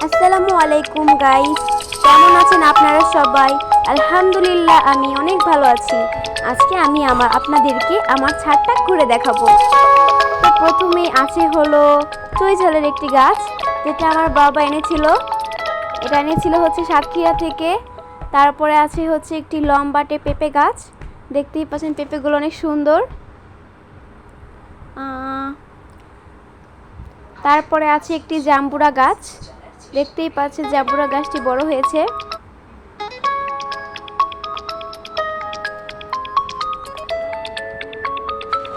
আসসালামু আলাইকুম গাইস, কেমন আছেন আপনারা সবাই? আলহামদুলিল্লাহ আমি অনেক ভালো আছি। আজকে আমি আপনাদেরকে আমার ছাদটা ঘুরে দেখাবো। তো প্রথমেই আছে হলো চুই ঝালের একটি গাছ, যেটা আমার বাবা এনেছিল। এটা এনেছিল হচ্ছে সাতক্ষীরা থেকে। তারপরে আছে হচ্ছে একটি লম্বাটে পেঁপে গাছ, দেখতেই পাচ্ছেন পেঁপেগুলো অনেক সুন্দর। তারপরে আছে একটি জাম্বুরা গাছ, দেখতেই পাচ্ছেন জাম্বুরা গাছটি বড় হয়েছে।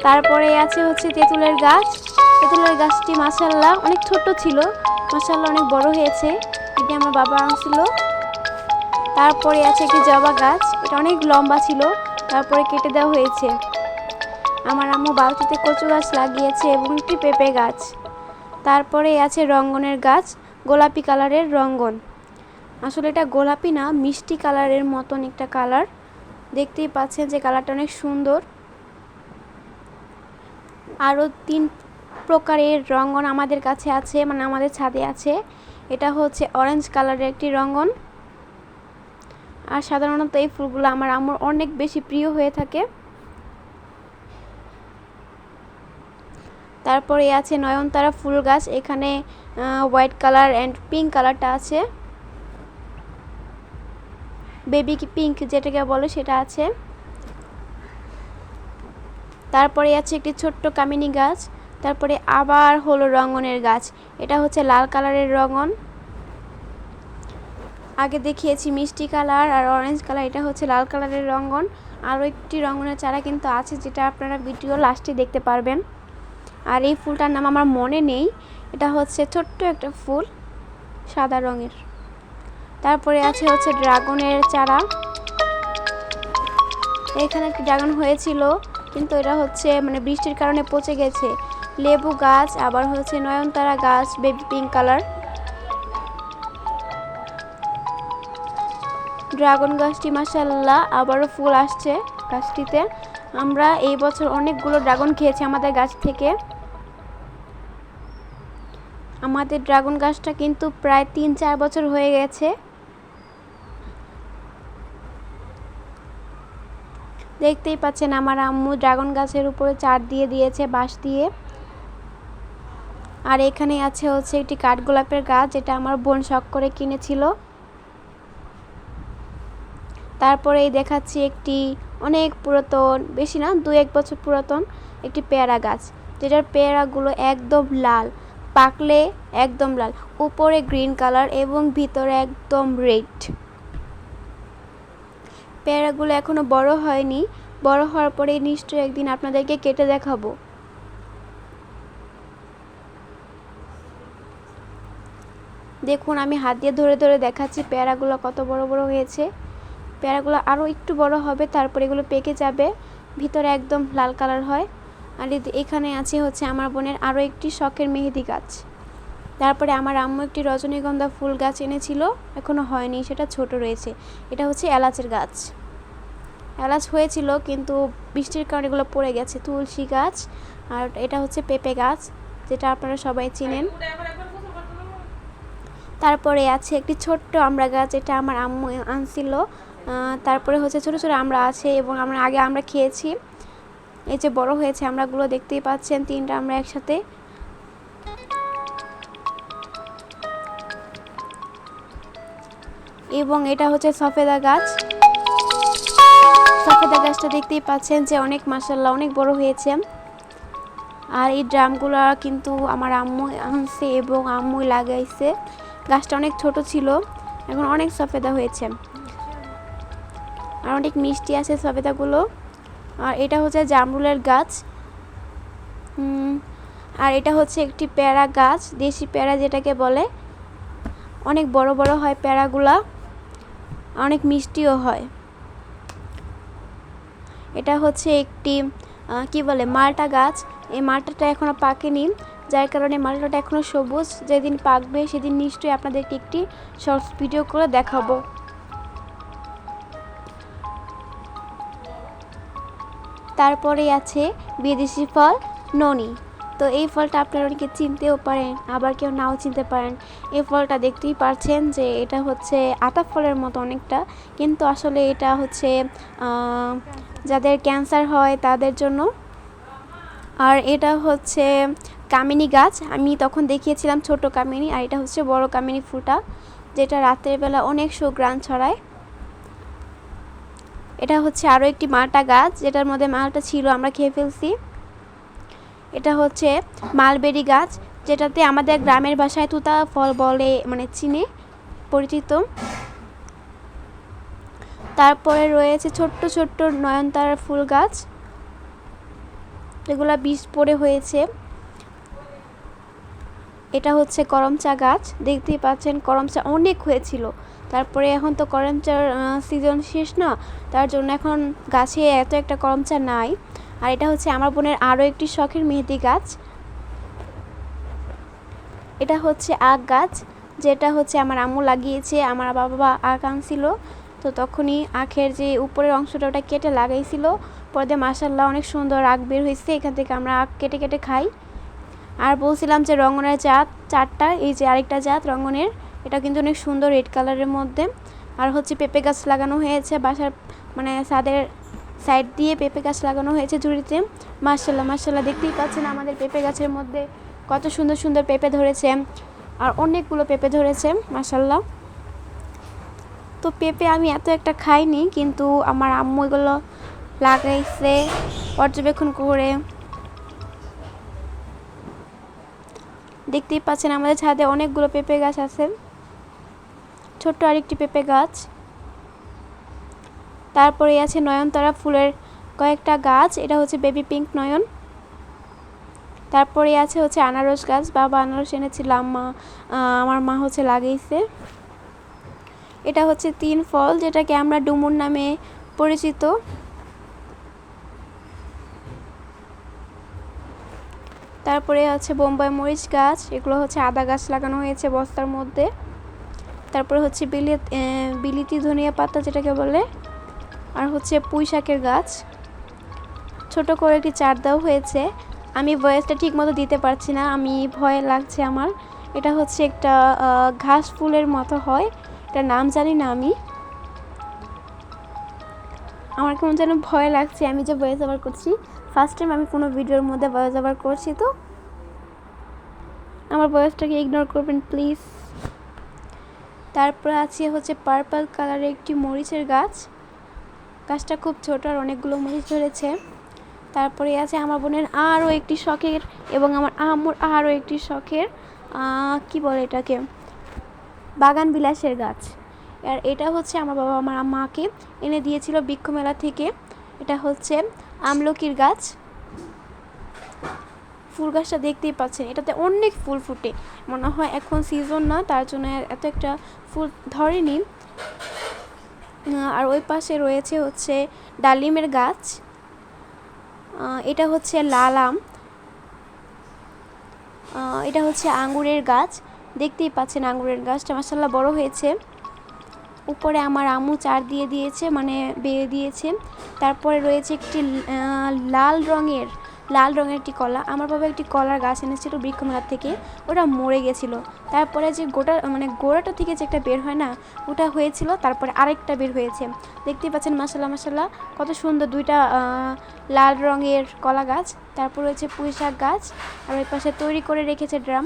তারপরে আছে হচ্ছে তেঁতুলের গাছ। তেঁতুলের গাছটি মাশাআল্লাহ অনেক ছোট ছিল, মাশাআল্লাহ অনেক বড় হয়েছে। এটি আমার বাবা আনছিল। তারপরে আছে একটি জবা গাছ, এটা অনেক লম্বা ছিল, তারপরে কেটে দেওয়া হয়েছে। আমার আম্মু বালতিতে কচু গাছ লাগিয়েছে এবং একটি পেঁপে গাছ। তারপরে আছে রঙ্গনের গাছ, গোলাপি কালারের রঙ্গন। আসলে এটা গোলাপি না, মিষ্টি কালারের মতন একটা কালার। দেখতেই পাচ্ছেন যে কালারটা অনেক সুন্দর। আরও 3 প্রকারের রঙ্গন আমাদের কাছে আছে, মানে আমাদের ছাদে আছে। এটা হচ্ছে অরেঞ্জ কালারের একটি রঙ্গন। আর সাধারণত এই ফুলগুলো আমার আম্মুর অনেক বেশি প্রিয় হয়ে থাকে। তারপরে আছে নয়নতারা ফুল গাছ, এখানে হোয়াইট কালার অ্যান্ড পিঙ্ক কালারটা আছে, বেবি পিঙ্ক যেটাকে বলে সেটা আছে। তারপরে আছে একটি ছোট্ট কামিনী গাছ। তারপরে আবার হলো রঙ্গনের গাছ, এটা হচ্ছে লাল কালারের রঙ্গন। আগে দেখিয়েছি মিষ্টি কালার আর অরেঞ্জ কালার, এটা হচ্ছে লাল কালারের রঙ্গন। আরও একটি রঙ্গনের চারা কিন্তু আছে, যেটা আপনারা ভিডিও লাস্টে দেখতে পারবেন। আর এই ফুলটার নাম আমার মনে নেই, এটা হচ্ছে ছোট্ট একটা ফুল সাদা রঙের। তারপরে আছে হচ্ছে ড্রাগনের চারা, এখানে একটি ড্রাগন হয়েছিল, কিন্তু এটা হচ্ছে মানে বৃষ্টির কারণে পচে গেছে। লেবু গাছ, আবার হচ্ছে নয়নতারা গাছ, বেবি পিঙ্ক কালার। ড্রাগন গাছটি মাশাআল্লাহ আবারও ফুল আসছে গাছটিতে। আমরা এই বছর অনেকগুলো ড্রাগন খেয়েছি আমাদের গাছ থেকে। আমাদের ড্রাগন গাছটা কিন্তু প্রায় 3-4 বছর হয়ে গেছে। দেখতেই পাচ্ছেন আমার আম্মু ড্রাগন গাছের উপরে চার দিয়ে দিয়েছে বাঁশ দিয়ে। আর এখানে আছে হচ্ছে একটি কাঠগোলাপের গাছ, যেটা আমার বোন শখ করে কিনেছিল। তারপরে এই দেখাচ্ছি একটি অনেক পুরাতন, বেশি না 2-1 বছর পুরাতন একটি পেয়ারা গাছ, যেটার পেয়ারাগুলো একদম লাল, পাকলে একদম লাল, উপরে গ্রিন কালার এবং ভিতরে একদম রেড। পেয়ারাগুলো এখনো বড় হয়নি, বড় হওয়ার পরে নিশ্চয়ই একদিন আপনাদেরকে কেটে দেখাবো। দেখুন আমি হাত দিয়ে ধরে ধরে দেখাচ্ছি পেয়ারাগুলো কত বড় বড় হয়েছে। পেয়ারাগুলো আরও একটু বড় হবে, তারপরে এগুলো পেকে যাবে, ভিতরে একদম লাল কালার হয়। আর এখানে আছে হচ্ছে আমার বোনের আরও একটি শখের মেহেদি গাছ। তারপরে আমার আম্মু একটি রজনীগন্ধা ফুল গাছ এনেছিল, এখনও হয়নি, সেটা ছোট রয়েছে। এটা হচ্ছে এলাচের গাছ, এলাচ হয়েছিল কিন্তু বৃষ্টির কারণে এগুলো পড়ে গেছে। তুলসী গাছ, আর এটা হচ্ছে পেঁপে গাছ, যেটা আপনারা সবাই চিনেন। তারপরে আছে একটি ছোট্ট আমড়া গাছ, এটা আমার আম্মু আনছিল। তারপরে হচ্ছে ছোট ছোট আমড়া আছে, এবং আমরা আগে আমরা খেয়েছি। এই যে বড় হয়েছে আমড়াগুলো, দেখতেই পাচ্ছেন 3টা আমরা একসাথে। এবং এটা হচ্ছে সফেদা গাছ। সফেদা গাছটা দেখতেই পাচ্ছেন যে অনেক মাশাআল্লাহ অনেক বড় হয়েছে। আর এই ড্রামগুলো কিন্তু আমার আম্মু আনছে এবং আম্মুই লাগাইছে। গাছটা অনেক ছোট ছিল, এখন অনেক সফেদা হয়েছে আর অনেক মিষ্টি আছে সফেদাগুলো। আর এটা হচ্ছে জামরুলের গাছ। আর এটা হচ্ছে একটি পেয়ারা গাছ, দেশি পেয়ারা যেটাকে বলে। অনেক বড় বড় হয় পেয়ারাগুলা, অনেক মিষ্টিও হয়। এটা হচ্ছে একটি কি বলে মালটা গাছ। এই মালটাটা এখনো পাকেনি, যার কারণে মালটাটা এখনো সবুজ। যেদিন পাকবে সেদিন নিশ্চয়ই আপনাদেরকে একটি শর্টস ভিডিও করে দেখাবো। তারপরে আছে বিদেশি ফল ননি। তো এই ফলটা আপনারা অনেকে চিনতেও পারেন, আবার কেউ নাও চিনতে পারেন। এই ফলটা দেখতেই পারছেন যে এটা হচ্ছে আতা ফলের মতো অনেকটা, কিন্তু আসলে এটা হচ্ছে যাদের ক্যান্সার হয় তাদের জন্য। আর এটা হচ্ছে কামিনী গাছ, আমি তখন দেখিয়েছিলাম ছোট কামিনী, আর এটা হচ্ছে বড় কামিনী ফুলটা, যেটা রাতের বেলা অনেক সুঘ্রাণ ছড়ায়। এটা হচ্ছে আরও একটি মালটা গাছ, যেটার মধ্যে মালটা ছিল, আমরা খেয়ে ফেলছি। এটা হচ্ছে মালবেরি গাছ, যেটাতে আমাদের গ্রামের ভাষায় তুতা ফল বলে মানে চিনে পরিচিত। তারপরে রয়েছে ছোট্ট ছোট্ট নয়নতারা ফুল গাছ, এগুলা বীজ পড়ে হয়েছে। এটা হচ্ছে করমচা গাছ, দেখতেই পাচ্ছেন করমচা অনেক হয়েছিল। তারপরে এখন তো করমচার সিজন শেষ না, তার জন্য এখন গাছে এত একটা করমচা নাই। আর এটা হচ্ছে আমার বোনের আরও একটি শখের মেহেদি গাছ। এটা হচ্ছে আখ গাছ, যেটা হচ্ছে আমার আম্মু লাগিয়েছে। আমার বাবা আখ আনছিল, তো তখনই আখের যে উপরের অংশটা ওটা কেটে লাগাইছিল, পরে মাশাআল্লাহ অনেক সুন্দর আখ বের হয়েছে। এখান থেকে আমরা আখ কেটে কেটে খাই। আর বলছিলাম যে রঙনের জাত চারটা, এই যে আরেকটা জাত রঙনের, এটা কিন্তু অনেক সুন্দর রেড কালারের মধ্যে। আর হচ্ছে পেঁপে গাছ লাগানো হয়েছে বাসার মানে ছাদের সাইড দিয়ে, পেঁপে গাছ লাগানো হয়েছে ঝুড়িতে। মাশাআল্লাহ মাশাআল্লাহ, দেখতেই পাচ্ছেন আমাদের পেঁপে গাছের মধ্যে কত সুন্দর সুন্দর পেঁপে ধরেছে, আর অনেকগুলো পেঁপে ধরেছে মাশাআল্লাহ। তো পেঁপে আমি এত একটা খাইনি, কিন্তু আমার আম্মু এগুলো লাগাইছে পর্যবেক্ষণ করে। দেখতেই পাচ্ছেন আমাদের ছাদে অনেকগুলো পেঁপে গাছ আছে, ছোট্ট আরেকটি পেঁপে গাছ। তারপরে আছে নয়নতারা ফুলের কয়েকটা গাছ, এটা হচ্ছে বেবি পিঙ্ক নয়ন। তারপরে আছে হচ্ছে আনারস গাছ, বাবা আনারস এনেছিল, আমার মা হচ্ছে লাগিয়েছে। এটা হচ্ছে তিন ফল, যেটাকে আমরা ডুমুর নামে পরিচিত। তারপরে আছে বোম্বাই মরিচ গাছ, এগুলো হচ্ছে আদা গাছ লাগানো হয়েছে বস্তার মধ্যে। তারপরে হচ্ছে বিলিতি ধনিয়া পাতা যেটাকে বলে, আর হচ্ছে পুঁই শাকের গাছ। ছোট করে একটি চার দেওয়া হয়েছে, আমি ভয়েসটা ঠিক মতো দিতে পারছি না, আমি ভয় লাগছে আমার। এটা হচ্ছে একটা ঘাস ফুলের মতো হয়, এটা নাম জানি না আমি, আমার কেমন যেন ভয় লাগছে। আমি যে ভয়েস ওভার করছি, ফার্স্ট টাইম আমি কোনো ভিডিওর মধ্যে ভয়েস ওভার করছি, তো আমার ভয়েসটাকে ইগনোর করবেন প্লিজ। তারপর আছে হচ্ছে পার্পল কালারের একটি মরিচের গাছ, গাছটা খুব ছোট আর অনেকগুলো মরিচ ধরেছে। তারপরে আছে আমার বোনের আরও একটি শখের এবং আমার আম্মুর আরও একটি শখের কি বলে এটাকে, বাগান বিলাসের গাছ। আর এটা হচ্ছে আমার বাবা আমার মাকে এনে দিয়েছিল বৃক্ষ মেলা থেকে। এটা হচ্ছে আমলকির গাছ, ফুল গাছটা দেখতেই পাচ্ছেন, এটাতে অনেক ফুল ফুটে, মনে হয় এখন সিজন না তার জন্য এত একটা ফুল ধরেনি। আর ওই পাশে রয়েছে হচ্ছে ডালিমের গাছ, এটা হচ্ছে লাল আম, এটা হচ্ছে আঙ্গুরের গাছ, দেখতেই পাচ্ছেন আঙ্গুরের গাছটা মাশাআল্লাহ বড় হয়েছে। উপরে আমার আম্মু চার দিয়ে দিয়েছে, মানে বেয়ে দিয়েছে। তারপরে রয়েছে একটি লাল রঙের একটি কলা, আমার বাবা একটি কলার গাছ এনেছিল বৃক্ষমেলা থেকে, ওটা মরে গেছিলো। তারপরে যে গোড়াটা থেকে যে একটা বের হয় না, ওটা হয়েছিল, তারপরে আরেকটা বের হয়েছে। দেখতেই পাচ্ছেন মাশাআল্লাহ মাশাআল্লাহ কত সুন্দর দুইটা লাল রঙের কলা গাছ। তারপর রয়েছে পুঁই শাক গাছ, আর ওই পাশে তৈরি করে রেখেছে ড্রাম।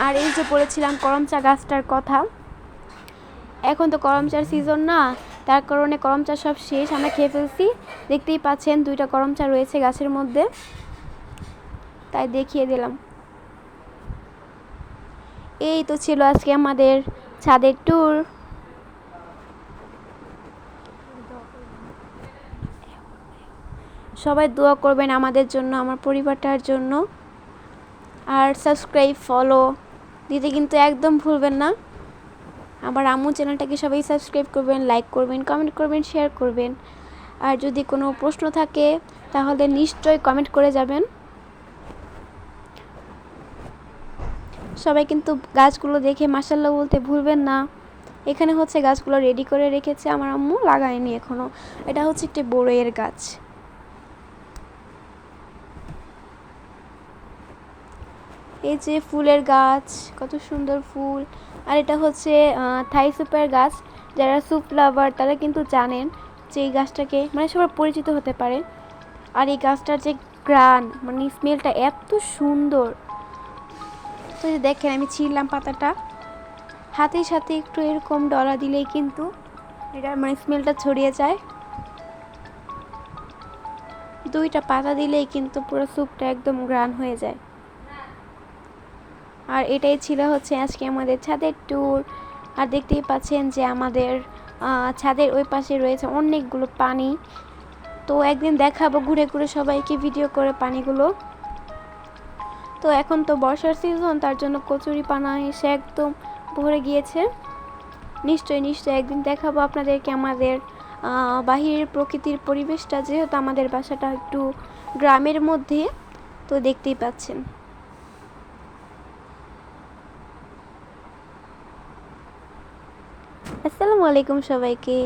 আর এই যে বলেছিলাম করমচা গাছটার কথা, এখন তো করমচার সিজন না, তার কারণে করমচা সব শেষ, আমরা খেয়ে ফেলছি। দেখতেই পাচ্ছেন দুইটা করমচা রয়েছে গাছের মধ্যে, তাই দেখিয়ে দিলাম। এই তো ছিল আজকে আমাদের ছাদের ট্যুর। সবাই দোয়া করবেন আমাদের জন্য, আমার পরিবারটার জন্য। আর সাবস্ক্রাইব ফলো দিতে কিন্তু একদম ভুলবেন না। আমার আম্মু চ্যানেলটাকে সবাই সাবস্ক্রাইব করবেন, লাইক করবেন, কমেন্ট করবেন, শেয়ার করবেন। আর যদি কোনো প্রশ্ন থাকে তাহলে নিশ্চয়ই কমেন্ট করে যাবেন। সবাই কিন্তু গাছগুলো দেখে মাশাআল্লাহ বলতে ভুলবেন না। এখানে হচ্ছে গাছগুলো রেডি করে রেখেছে আমার আম্মু, লাগায়নি এখনো। এটা হচ্ছে একটি বড়ইয়ের গাছ। এই যে ফুলের গাছ, কত সুন্দর ফুল। আর এটা হচ্ছে থাই সুপের গাছ। যারা স্যুপ লাভার তারা কিন্তু জানেন যে এই গাছটাকে মানে সবার পরিচিত হতে পারে। আর এই গাছটার যে গ্রান মানে স্মেলটা এত সুন্দর। তো যে দেখেন আমি ছিঁড়লাম পাতাটা, হাতের সাথে একটু এরকম ডলা দিলেই কিন্তু এটার মানে স্মেলটা ছড়িয়ে যায়। 2টা পাতা দিলেই কিন্তু পুরো স্যুপটা একদম গ্রান হয়ে যায়। আর এটাই ছিল হচ্ছে আজকে আমাদের ছাদের ট্যুর। আর দেখতেই পাচ্ছেন যে আমাদের ছাদের ওই পাশে রয়েছে অনেকগুলো পানি। তো একদিন দেখাবো ঘুরে ঘুরে সবাইকে ভিডিও করে পানিগুলো। তো এখন তো বর্ষার সিজন, তার জন্য কচুরি পানা এসে একদম ভরে গিয়েছে। নিশ্চয়ই একদিন দেখাবো আপনাদেরকে আমাদের বাহিরের প্রকৃতির পরিবেশটা, যেহেতু আমাদের বাসাটা একটু গ্রামের মধ্যে, তো দেখতেই পাচ্ছেন। আসসালামু আলাইকুম সবাইকে।